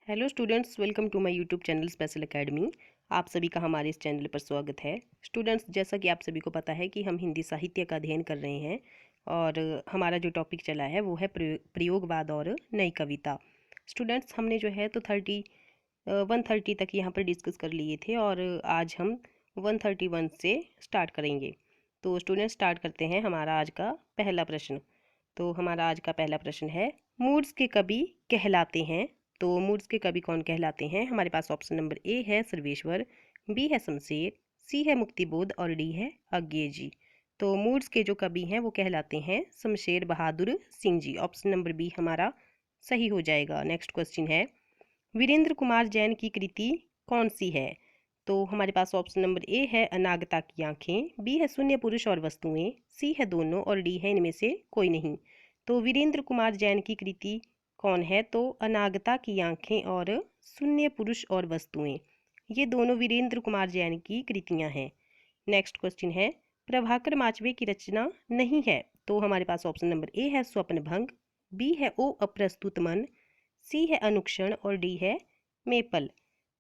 Hello students, welcome to my YouTube channel special academy. आप सभी का हमारे इस चैनल पर स्वागत है। स्टूडेंट्स, जैसा कि आप सभी को पता है कि हम हिंदी साहित्य का अध्ययन कर रहे हैं और हमारा जो टॉपिक चला है वो है प्रयोगवाद और नई कविता। स्टूडेंट्स, हमने जो है तो 130 तक यहाँ पर डिस्कस कर लिए थे और आज हम 131 से स्टार्ट करेंगे। तो स्टूडेंट्स, स्टार्ट करते हैं हमारा आज का पहला प्रश्न। तो हमारा आज का पहला प्रश्न है, मूड्स के कवि कहलाते हैं। तो मूड्स के कवि कौन कहलाते हैं? हमारे पास ऑप्शन नंबर ए है सर्वेश्वर, बी है शमशेर, सी है मुक्तिबोध और डी है अज्ञे जी। तो मूड्स के जो कवि हैं वो कहलाते हैं Shamsher Bahadur Singh ji. Option number B हमारा सही हो जाएगा। नेक्स्ट क्वेश्चन है, वीरेंद्र कुमार जैन की कृति कौन सी है? तो हमारे पास ऑप्शन नंबर ए है अनागता की आंखें, बी है शून्य पुरुष और वस्तुएं, सी है दोनों और डी है इनमें से कोई नहीं। तो वीरेंद्र कुमार जैन की कृति कौन है? तो अनागता की आंखें और शून्य पुरुष और वस्तुएं, ये दोनों वीरेंद्र कुमार जैन की कृतियां हैं। नेक्स्ट क्वेश्चन है, प्रभाकर माचवे की रचना नहीं है। तो हमारे पास ऑप्शन नंबर ए है स्वप्न भंग, बी है ओ अप्रस्तुत मन, सी है अनुक्षण और डी है मेपल।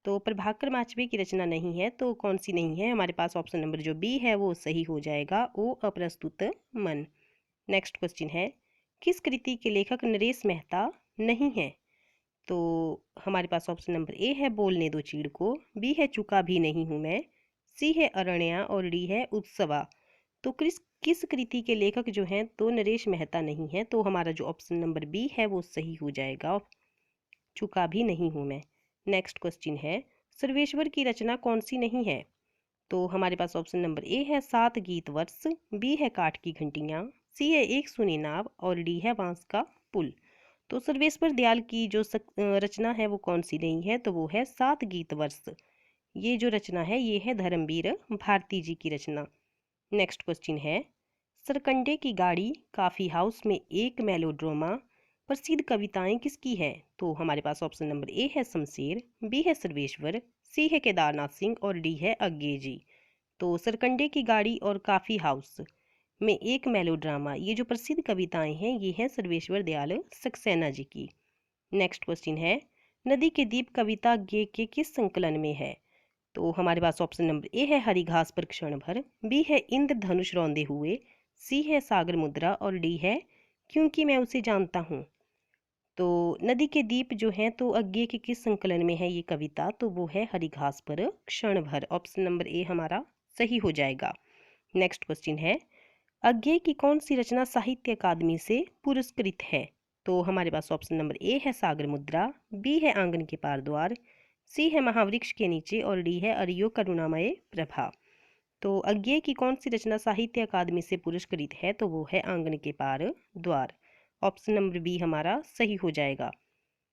तो प्रभाकर माचवे की रचना नहीं है, तो कौन सी नहीं है? हमारे पास ऑप्शन नंबर जो बी है वो सही हो जाएगा, ओ अप्रस्तुत मन। नेक्स्ट क्वेश्चन है, किस कृति के लेखक नरेश मेहता नहीं है? तो हमारे पास ऑप्शन नंबर ए है बोलने दो चीड़ को, बी है चुका भी नहीं हूं मैं, सी है अरण्या और डी है उत्सवा। तो किस किस कृति के लेखक जो हैं तो नरेश मेहता नहीं है, तो हमारा जो ऑप्शन नंबर बी है वो सही हो जाएगा, चुका भी नहीं हूं मैं। नेक्स्ट क्वेश्चन है, सर्वेश्वर की रचना कौन सी नहीं है? तो हमारे पास ऑप्शन नंबर ए है सात गीत वर्ष, बी है काठ की घंटियां, सी है एक सुनी नाव और डी है बांस का पुल। तो सर्वेश्वर दयाल की जो रचना है वो कौन सी नहीं है? तो वो है सात गीत वर्ष। ये जो रचना है ये है धर्मवीर भारती जी की रचना। नेक्स्ट क्वेश्चन है, सरकंडे की गाड़ी, काफी हाउस में एक मेलोड्रामा, प्रसिद्ध कविताएं किसकी है? तो हमारे पास ऑप्शन नंबर ए है शमशेर, बी है सर्वेश्वर, सी है केदारनाथ सिंह और डी है अज्ञे जी। तो सरकंडे की गाड़ी और काफी हाउस में एक मेलोड्रामा, ये जो प्रसिद्ध कविताएं हैं ये हैं सर्वेश्वर दयाल सक्सेना जी की। नेक्स्ट क्वेश्चन है, नदी के दीप कविता गे के किस संकलन में है? तो हमारे पास ऑप्शन नंबर ए है हरिघास पर क्षण भर, बी है इंद्रधनुष रौंदे हुए, सी है सागर मुद्रा और डी है क्योंकि मैं उसे जानता हूँ। तो नदी के दीप जो हैं तो अज्ञे के किस संकलन में है ये कविता? तो वो है हरिघास पर क्षण भर। ऑप्शन नंबर ए हमारा सही हो जाएगा। नेक्स्ट क्वेश्चन है, अज्ञे की कौन सी रचना साहित्य अकादमी से पुरस्कृत है? तो हमारे पास ऑप्शन नंबर ए है सागर मुद्रा, बी है आंगन के पार द्वार, सी है महावृक्ष के नीचे और डी है अरियो करुणामय प्रभा। तो अज्ञे की कौन सी रचना साहित्य अकादमी से पुरस्कृत है? तो वो है आंगन के पार द्वार। ऑप्शन नंबर बी हमारा सही हो जाएगा।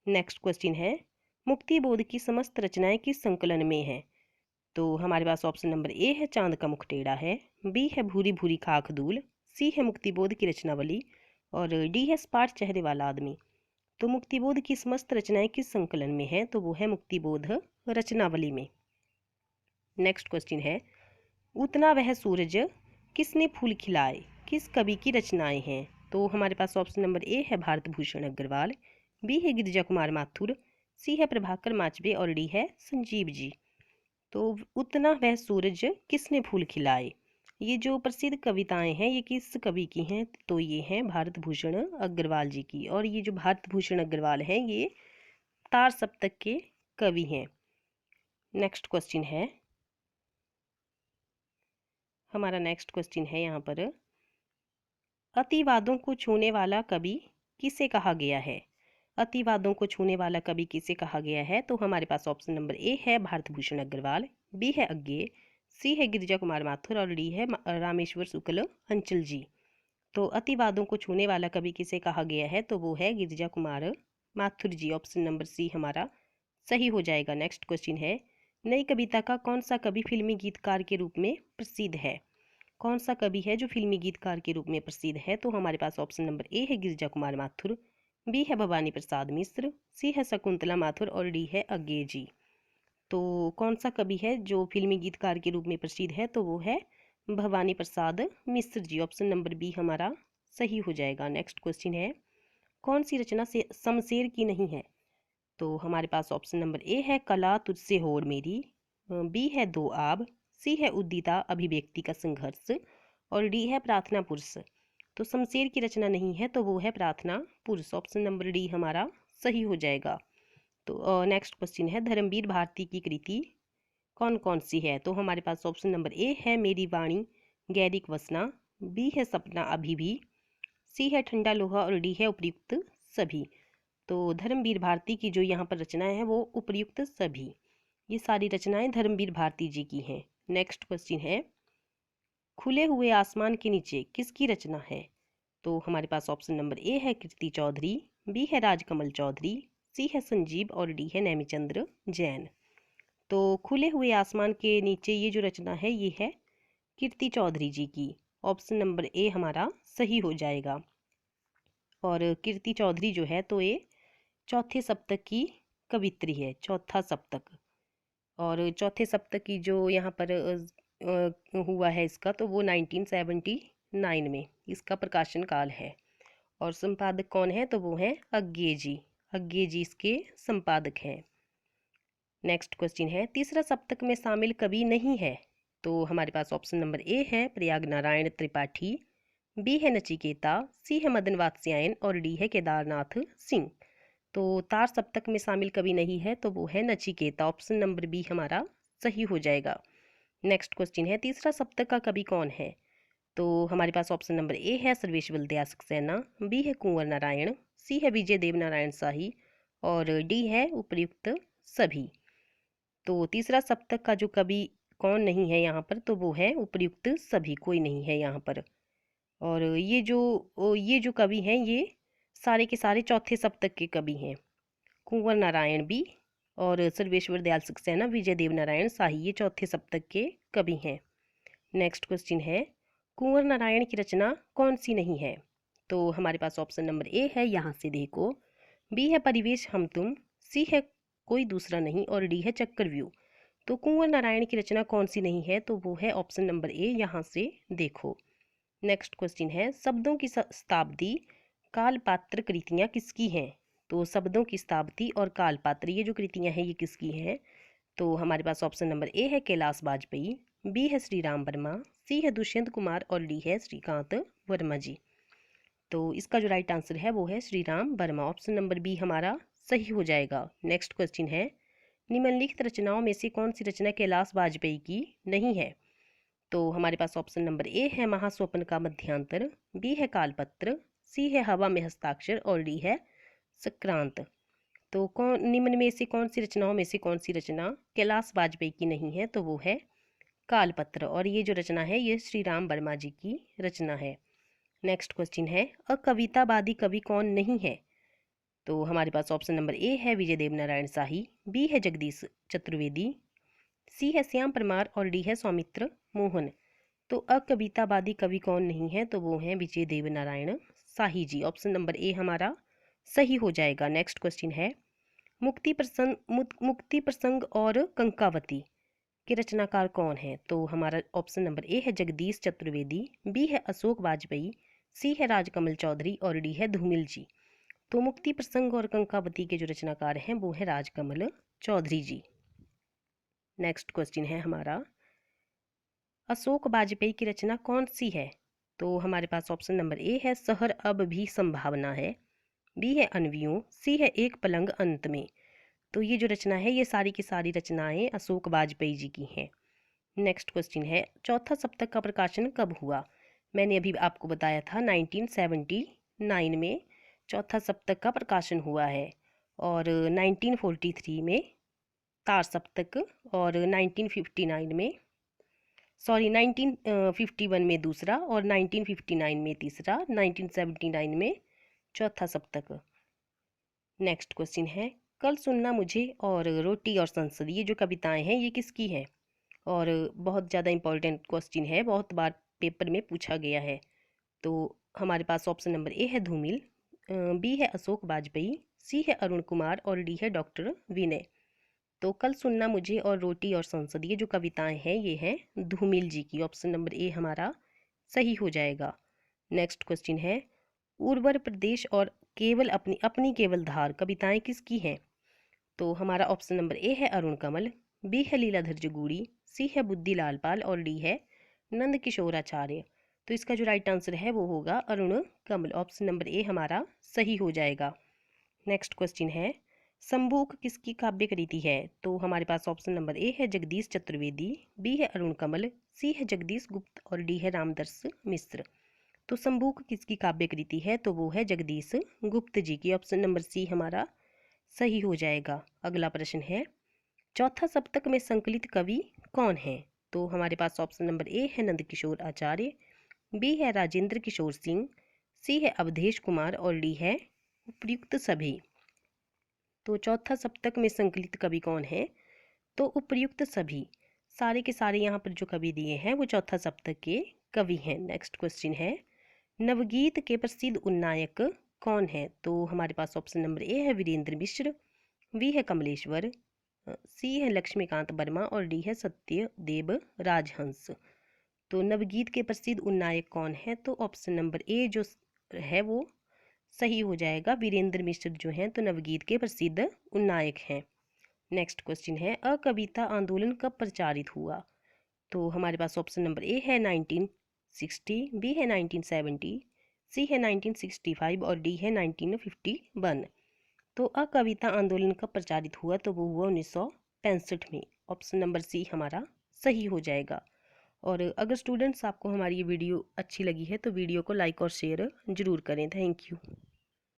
नेक्स्ट क्वेश्चन है, मुक्ति बोध की समस्त रचनाएं किस संकलन में हैं? तो हमारे पास ऑप्शन नंबर ए है चांद का मुख टेढ़ा है, बी है भूरी भूरी खाक धूल, सी है मुक्तिबोध की रचनावली और डी है सपाट चेहरे वाला आदमी। तो मुक्तिबोध की समस्त रचनाएं किस संकलन में है? तो वो है मुक्तिबोध रचनावली में। नेक्स्ट क्वेश्चन है, उतना वह सूरज किसने फूल खिलाए किस कवि की रचनाएं हैं? तो हमारे पास ऑप्शन नंबर ए है भारत भूषण अग्रवाल, बी है गिरिजा कुमार माथुर, सी है प्रभाकर माचवे और डी है संजीव जी। तो उतना वह सूरज किसने फूल खिलाए, ये जो प्रसिद्ध कविताएं हैं ये किस कवि की हैं? तो ये हैं भारत भूषण अग्रवाल जी की। और ये जो भारत भूषण अग्रवाल हैं ये तार सप्तक के कवि हैं। नेक्स्ट क्वेश्चन है, हमारा नेक्स्ट क्वेश्चन है यहाँ पर, अतिवादों को छूने वाला कवि किसे कहा गया है? अतिवादों को छूने वाला कवि किसे कहा गया है? तो हमारे पास ऑप्शन नंबर ए है भारत भूषण अग्रवाल, बी है अज्ञे, सी है गिरिजा कुमार माथुर और डी है रामेश्वर शुक्ल अंचल जी। तो अतिवादों को छूने वाला कवि किसे कहा गया है? तो वो है गिरिजा कुमार माथुर जी। ऑप्शन नंबर सी हमारा सही हो जाएगा। नेक्स्ट क्वेश्चन है, नई कविता का कौन सा कवि फिल्मी गीतकार के रूप में प्रसिद्ध है? कौन सा कवि है जो फिल्मी गीतकार के रूप में प्रसिद्ध है? तो हमारे पास ऑप्शन नंबर ए है गिरिजा कुमार माथुर, बी है भवानी प्रसाद मिश्र, सी है शकुंतला माथुर और डी है अज्ञे जी। तो कौन सा कवि है जो फिल्मी गीतकार के रूप में प्रसिद्ध है? तो वो है Bhavani Prasad Mishra ji. Option number B हमारा सही हो जाएगा। नेक्स्ट क्वेश्चन है, कौन सी रचना से शमशेर की नहीं है? तो हमारे पास ऑप्शन नंबर ए है कला तुझसे होड़ मेरी, बी है दो आब, सी है उद्दीता अभिव्यक्ति का संघर्ष और डी है प्रार्थना पुरुष। तो शमशेर की रचना नहीं है तो वो है प्रार्थना पुरुष। ऑप्शन नंबर डी हमारा सही हो जाएगा। तो नेक्स्ट क्वेश्चन है धर्मवीर भारती की कृति कौन कौन सी है। तो हमारे पास ऑप्शन नंबर ए है मेरी वाणी गैरिक वसना, बी है सपना अभी भी, सी है ठंडा लोहा और डी है उपयुक्त सभी। तो धर्मवीर भारती की जो यहाँ पर रचनाएं हैं वो उपयुक्त सभी, ये सारी रचनाएं धर्मवीर भारती जी की हैं। नेक्स्ट क्वेश्चन है खुले हुए आसमान के नीचे किसकी रचना है। तो हमारे पास ऑप्शन नंबर ए है कीर्ति चौधरी, बी है राजकमल चौधरी, सी है संजीव और डी है नेमिचंद्र जैन। तो खुले हुए आसमान के नीचे ये जो रचना है ये है कीर्ति चौधरी जी की। ऑप्शन नंबर ए हमारा सही हो जाएगा। और कीर्ति चौधरी जो है तो ये चौथे सप्तक की कवित्री है, चौथा सप्तक। और चौथे सप्तक की जो यहाँ पर हुआ है इसका तो वो 1979 में इसका प्रकाशन काल है। और संपादक कौन है तो वो है अज्ञे जी, अज्ञे जी इसके संपादक हैं। नेक्स्ट क्वेश्चन है तीसरा सप्तक में शामिल कवि नहीं है। तो हमारे पास ऑप्शन नंबर ए है प्रयाग नारायण त्रिपाठी, बी है नचिकेता, सी है मदन वात्स्यायन और डी है केदारनाथ सिंह। तो तार सप्तक में शामिल कवि नहीं है तो वो है नचिकेता। ऑप्शन नंबर बी हमारा सही हो जाएगा। नेक्स्ट क्वेश्चन है तीसरा सप्तक का कवि कौन है। तो हमारे पास ऑप्शन नंबर ए है सर्वेश्वर दयाल सक्सेना, बी है कुंवर नारायण, सी है विजय देव नारायण शाही और डी है उपयुक्त सभी। तो तीसरा सप्तक का जो कवि कौन नहीं है यहाँ पर तो वो है उपयुक्त सभी, कोई नहीं है यहाँ पर। और ये जो कवि हैं ये सारे के सारे चौथे सप्तक के कवि हैं। कुंवर नारायण भी और सर्वेश्वर दयाल सक्सेना, विजय देव नारायण शाही ये चौथे सप्तक के कवि हैं। नेक्स्ट क्वेश्चन है कुंवर नारायण की रचना कौन सी नहीं है। तो हमारे पास ऑप्शन नंबर ए है यहाँ से देखो, बी है परिवेश हम तुम, सी है कोई दूसरा नहीं और डी है चक्रव्यूह। तो कुंवर नारायण की रचना कौन सी नहीं है तो वो है ऑप्शन नंबर ए यहाँ से देखो। नेक्स्ट क्वेश्चन है शब्दों की शताब्दी कालपात्र कृतियाँ किसकी हैं। तो शब्दों की शताब्दी और कालपात्र ये जो कृतियाँ हैं ये किसकी हैं। तो हमारे पास ऑप्शन नंबर ए है कैलाश वाजपेयी, बी है श्री राम वर्मा, सी है दुष्यंत कुमार और डी है श्रीकांत वर्मा जी। तो इसका जो राइट आंसर है वो है Shri Ram Verma. Option number B हमारा सही हो जाएगा। नेक्स्ट क्वेश्चन है निम्नलिखित रचनाओं में से कौन सी रचना कैलाश वाजपेयी की नहीं है। तो हमारे पास ऑप्शन नंबर ए है महास्वप्न का मध्यांतर, बी है कालपत्र, सी है हवा में हस्ताक्षर और डी है संक्रांत। तो कौन निम्न में से कौन सी रचनाओं में से कौन सी रचना कैलाश वाजपेयी की नहीं है तो वो है कालपत्र। और ये जो रचना है ये श्री राम वर्मा जी की रचना है। नेक्स्ट क्वेश्चन है अकवितावादी कवि कौन नहीं है। तो हमारे पास ऑप्शन नंबर ए है विजय देव नारायण शाही, बी है जगदीश चतुर्वेदी, सी है श्याम परमार और डी है सौमित्र मोहन। तो अकवितावादी कवि कौन नहीं है तो वो है विजय देव नारायण शाही जी। ऑप्शन नंबर ए हमारा सही हो जाएगा। नेक्स्ट क्वेश्चन है मुक्ति प्रसंग और कंकावती के रचनाकार कौन है। तो हमारा ऑप्शन नंबर ए है जगदीश चतुर्वेदी, बी है अशोक वाजपेयी, सी है राजकमल चौधरी और डी है धूमिल जी। तो मुक्ति प्रसंग और कंकावती के जो रचनाकार हैं वो है राजकमल चौधरी जी। नेक्स्ट क्वेश्चन है हमारा अशोक वाजपेयी की रचना कौन सी है। तो हमारे पास ऑप्शन नंबर ए है शहर अब भी संभावना है, बी है अनवियों, सी है एक पलंग अंत में। तो ये जो रचना है ये सारी की सारी रचनाएं अशोक वाजपेयी जी की हैं। नेक्स्ट क्वेश्चन है चौथा सप्तक का प्रकाशन कब हुआ। मैंने अभी आपको बताया था 1979 में चौथा सप्तक का प्रकाशन हुआ है और 1943 में तार सप्तक और 1951 में दूसरा और 1959 में तीसरा, 1979 में चौथा सप्तक। नेक्स्ट क्वेश्चन है कल सुनना मुझे और रोटी और संसद ये जो कविताएं हैं ये किसकी हैं। और बहुत ज़्यादा इंपॉर्टेंट क्वेश्चन है, बहुत बार पेपर में पूछा गया है। तो हमारे पास ऑप्शन नंबर ए है धूमिल, बी है अशोक वाजपेयी, सी है अरुण कुमार और डी है डॉक्टर विनय। तो कल सुनना मुझे और रोटी और संसद ये जो कविताएं हैं ये हैं धूमिल जी की। ऑप्शन नंबर ए हमारा सही हो जाएगा। नेक्स्ट क्वेश्चन है उर्वर प्रदेश और केवल अपनी अपनी केवल धार कविताएं किसकी हैं। तो हमारा ऑप्शन नंबर ए है अरुण कमल, बी है लीलाधर जगूड़ी, सी है बुद्धि लाल पाल और डी है नंद किशोर आचार्य। तो इसका जो राइट आंसर है वो होगा अरुण कमल। ऑप्शन नंबर ए हमारा सही हो जाएगा। नेक्स्ट क्वेश्चन है, संबूक किसकी काव्य कृति है? तो हमारे पास ऑप्शन नंबर ए है जगदीश चतुर्वेदी, बी है अरुण कमल, सी है जगदीश गुप्त और डी है रामदर्श मिश्र। तो संबूक किसकी काव्य कृति है? तो वो है जगदीश गुप्त जी की। ऑप्शन नंबर सी हमारा सही हो जाएगा। अगला प्रश्न है, चौथा सप्तक में संकलित कवि कौन है? तो हमारे पास ऑप्शन नंबर ए है नंद किशोर आचार्य, बी है राजेंद्र किशोर सिंह, सी है अवधेश कुमार और डी है उपर्युक्त सभी। तो चौथा सप्तक में संकलित कवि कौन है? तो उपर्युक्त सभी। सारे के सारे यहाँ पर जो कवि दिए हैं वो चौथा सप्तक के कवि हैं। नेक्स्ट क्वेश्चन है, नवगीत के प्रसिद्ध उन्नायक कौन है? तो हमारे पास ऑप्शन नंबर ए है वीरेंद्र मिश्र, बी है कमलेश्वर, सी है लक्ष्मीकांत वर्मा और डी है सत्यदेव राजहंस। तो नवगीत के प्रसिद्ध उन्नायक कौन है? तो ऑप्शन नंबर ए जो है वो सही हो जाएगा। वीरेंद्र मिश्र जो हैं तो नवगीत के प्रसिद्ध उन्नायक हैं। नेक्स्ट क्वेश्चन है, अकविता आंदोलन कब प्रचारित हुआ? तो हमारे पास ऑप्शन नंबर ए है 1960, बी है 1970, सी है 1965 और डी है 1951। तो अकविता आंदोलन कब प्रचारित हुआ? तो वो हुआ 1965 में। ऑप्शन नंबर सी हमारा सही हो जाएगा। और अगर स्टूडेंट्स आपको हमारी ये वीडियो अच्छी लगी है तो वीडियो को लाइक और शेयर ज़रूर करें। Thank you.